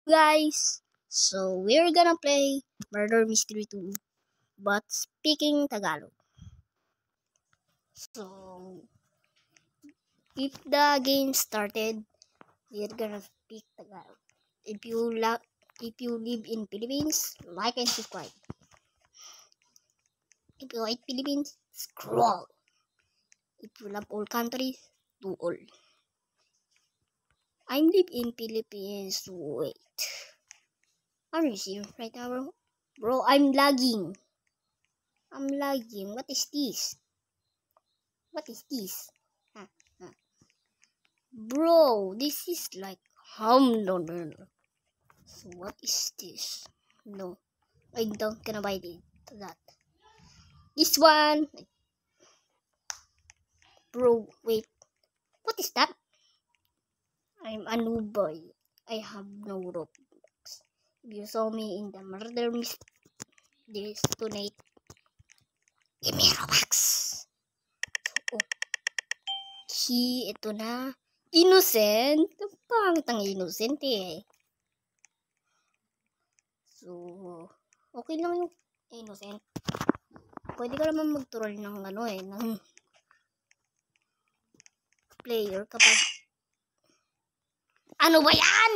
Guys, so we're gonna play Murder Mystery 2, but speaking Tagalog. So, if the game started, we're gonna speak Tagalog. If you live in Philippines, like and subscribe. If you like Philippines, scroll. If you love all countries, do all. I live in Philippines. Wait. Are you serious right now, bro? Bro, I'm lagging. What is this? What is this? Huh, huh. Bro, this is like no. So what is this? No, I don't gonna buy that. This one, bro. Wait, what is that? I'm a new boy. I have no Robux. If you saw me in the murder this donate. Give me Robux. Okay, ito na. Innocent? Pangit ang innocent eh. So, okay lang yung innocent. Pwede ka naman mag-troll ng ng player kapag ano ba yan?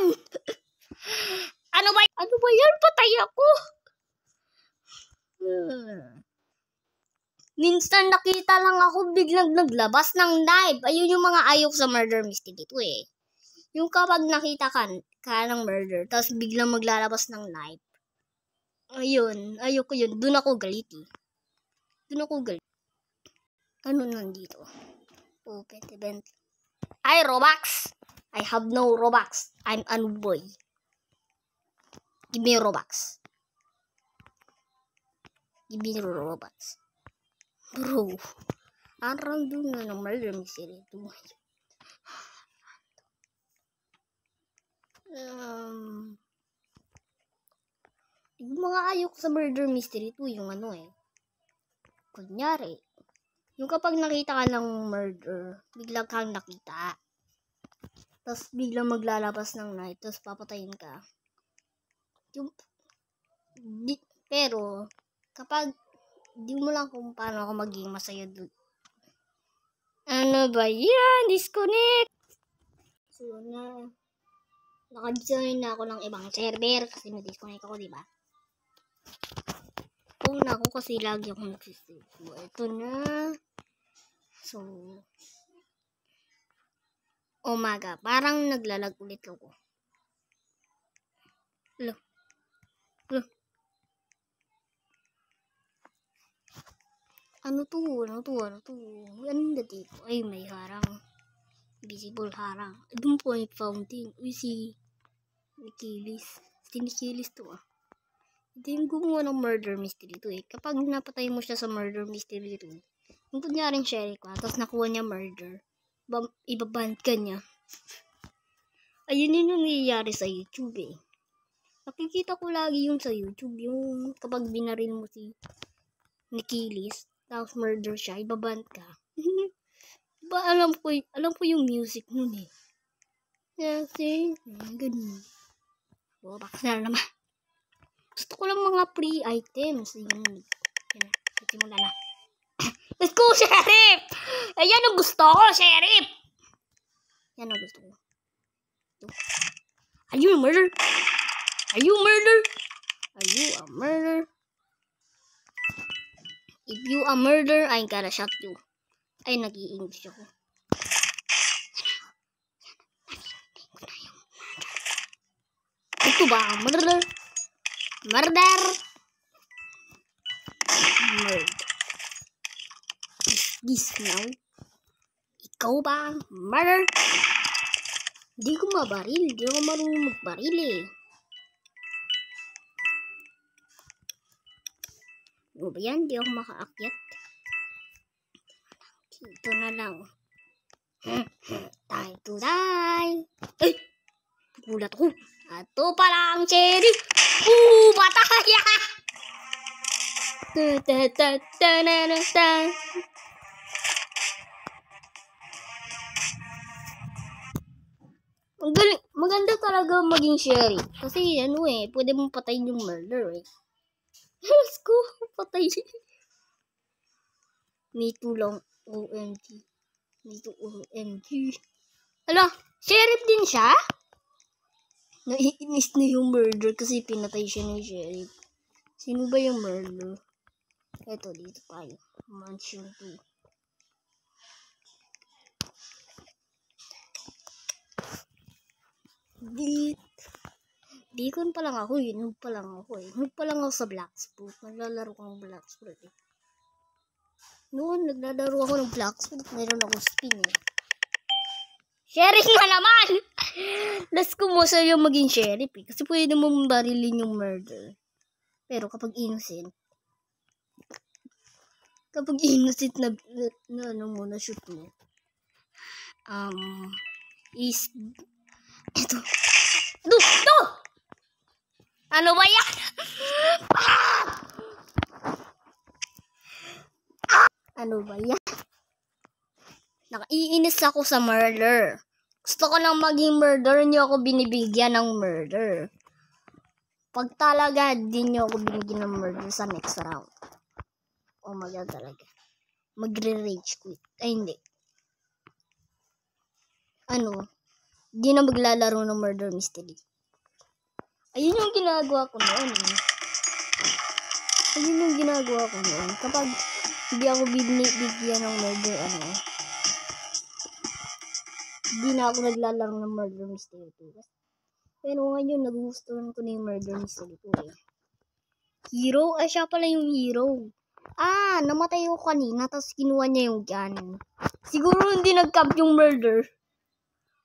Ano ba yan? Patay ako. Minsan nakita lang ako biglang naglabas ng knife. Ayun yung mga ayaw sa murder mystery dito eh. Yung kapag nakita ka ng murder, tapos biglang maglalabas ng knife. Ayun, ayoko yun. Doon ako galit eh. Ano nandito? Open event. Ay, Robux! I have no Robux. I'm a boy. Give me Robux. Give me Robux. Bro, ang random na ng murder mystery ito. Yung mga ayok sa murder mystery ito, yung kunyari, yung kapag nakita ka ng murder, biglang kang nakita. Tapos biglang maglalabas ng knife, tapos papatayin ka. Pero, kapag di mo lang kung paano ako maging masaya doon. Ano ba yan? Disconnect! So, naka-join na ako ng ibang server kasi na-disconnect ako, diba? Una ako kasi lagi ako nagsisave. So, ito na. So, umaga. Parang naglalag ulit ako. Look. Ano to? Ano dito? Ay, may harang. Visible harang. Doon po ay fountain. Uy, si Nikilis. Si Nikilis to ah. Ito yung gumawa ng murder mystery to eh. Kapag napatay mo siya sa murder mystery to, yung kunyaring sheriff ka, tapos nakuha niya murder, ibaband ka niya. Ayun yung nangyayari sa YouTube eh. Nakikita ko lagi yung sa YouTube, yung kapag binaril mo si Nikilis, tapos murder siya, ibaband ka. Diba alam ko yung music nun eh. Kasi, ganun. Box na naman. Gusto ko lang mga free items. Yan. Simula na. Let's go, Sheriff! Ayan ang gusto ko, Sheriff! Yan ang gusto ko. Are you a murder? Are you a murder? If you a murder, I'm gonna shot you. Ay, nag-i-English ako. Ito ba ang murder? Murder! Is this now? Ikaw ba ang murder? Hindi ko mabaril. Hindi ako marunong magbaril eh. Ano ba yan? Hindi ako makaakyat. Ito na lang. Time to die. Ay! Gulat ko. Ito pala ang cherry. Bataya! Ang galing, maganda talaga maging sheriff. Kasi pwede mong patayin yung murder eh. Let's go, patay. Me too long, OMG. Me too, OMG. Hala, sheriff din siya? Naiinis na yung murder kasi pinatay siya ng sheriff. Sino ba yung murder? Eto, dito tayo. Mansion 2. Deacon pa lang ako, noob pa lang ako eh. Noob pa lang ako sa Blacksburg. Naglalaro ko ng Blacksburg eh. Noon, naglalaro ako ng Blacksburg. Meron ako spin eh. Sheriff na naman! Last ko mo sa'yo maging sheriff eh. Kasi pwede mong barilin yung murder. Pero kapag innocent na ano mo, na shoot mo. Is ito. Ano ba yan? Ano ba yan? Nakaiinis ako sa murder. Gusto ko lang maging murder, hindi ako binibigyan ng murder. Pag talaga, di nyo ako binigyan ng murder sa next round. Oh my god talaga. Magre-rage quit. Ay hindi. Di na maglalaro ng murder mystery. Ayun yung ginagawa ko noon. Kapag hindi ako binibigyan ng murder, hindi na ako naglalaro ng murder mystery 2. Pero ngayon, nagugustuhan ko na yung murder mystery 2 eh. Hero? Ay, siya pala yung hero. Namatay ako kanina, tapos kinuha niya yung gun. Siguro hindi nag-camp yung murder.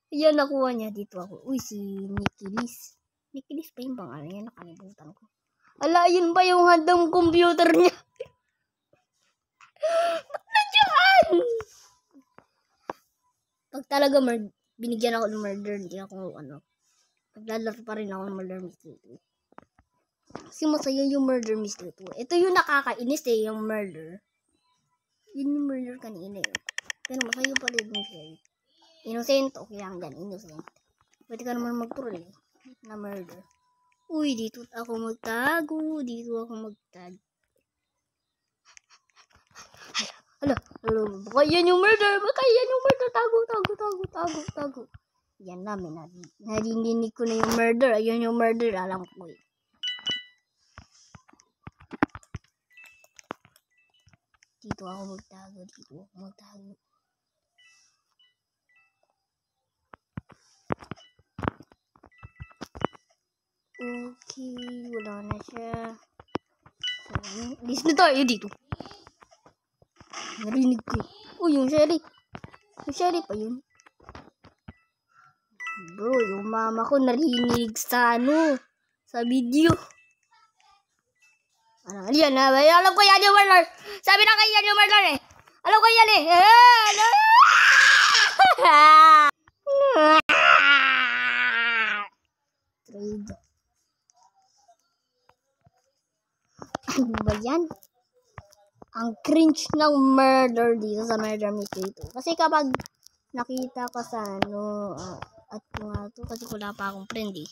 Kaya nakuha niya dito ako. Uy, si Nikilis. Nikilis pa yung pangalan niya, nakalimutan ko. Ala, yun ba yung handang computer niya? Ba't nandiyan? Pag talaga binigyan ako ng murder, hindi ako naglalaro pa rin ako ng murder mystery 2. Kasi masaya yung murder mystery 2. Ito yung nakakainis eh, yung murder. Yun yung murder kanina eh. Pero masaya pa rin yung sheriff. Innocent, okay lang dyan, innocent. Pwede ka naman mag-troll eh, na murder. Uy, dito ako magtago. Hello, baka yan yung murder. Tago. Yan namin, narinig ko na yung murder. Ayun yung murder, alam ko eh. Dito ako magtago. Okay, wala na siya. Listen na tayo dito. Narinig ko. Yung sheriff. Yung sheriff pa yun. Bro, yung mama ko narinig sa sa video. Yan na. Alam ko yan yung murder. Sabi na kayo yan yung murder eh. Alam ko yan eh. Trade. Ano ba yan? Ang cringe ng murder dito sa murder mystery 2. Kasi kapag nakita ko sa at nga to, kasi wala pa akong friend eh.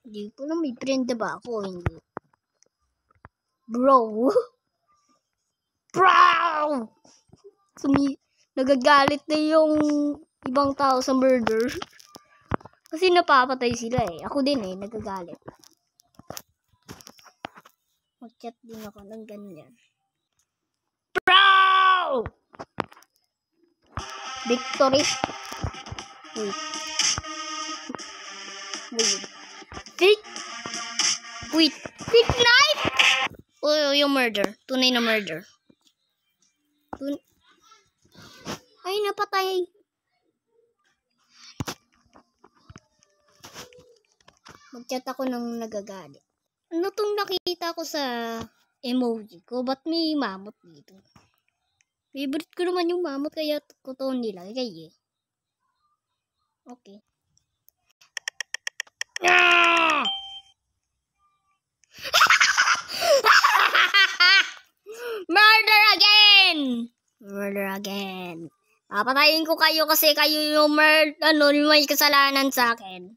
Hindi ko lang may friend ba ako, hindi. Bro! Nagagalit na yung ibang tao sa murder. Kasi napapatay sila eh. Ako din eh, nagagalit. Mag-chat din ako ng ganyan. Bro! Victory. Wait. Big knife? Yung murder. Tunay na murder. Ay, napatay. Mag-chat ako ng nagagalit. Ano tong nakita ko sa emoji ko? Ba't may mamot dito? Favorite ko naman yung mamot, kaya ko to nilagay eh. Okay. Murder again! Papatayin ko kayo kasi kayo yung may kasalanan sa akin.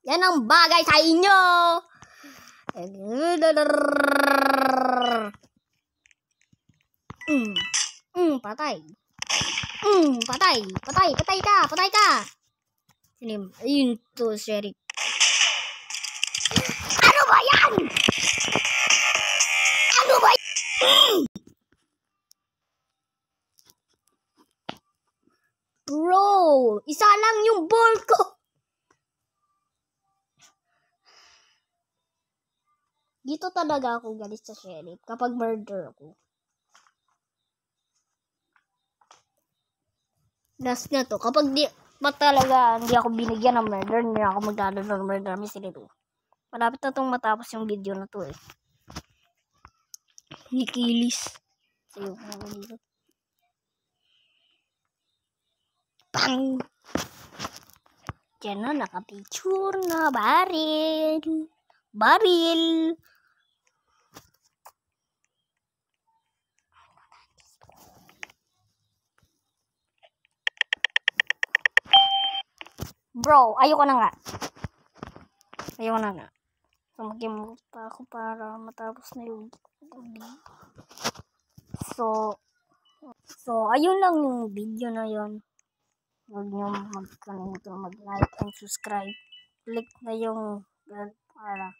Yan ang bagay sa inyo. Patay. Patay ka. Sinim. Ayun to, Sherry. Ano ba yan? Bro, isa lang yung ball ko. Dito talaga ako galit sa sheriff kapag murder ako. Last na to. Kapag talaga hindi ako binigyan ng murder, hindi ako magdalo ng murder mystery 2. Malapit na itong matapos yung video na to eh. Nikilis. Sayo ko na dito. Bang! Diyan na nakapicture na baril. Baril! Bro, ayoko na nga. So, mag-emote pa ako para matapos na yung video. So, ayun lang yung video na yon. Huwag nyo magkalimutan mag-like and subscribe. Click na yung bell para.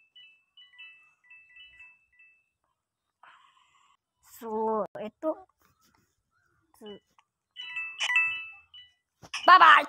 So, ito. Bye-bye!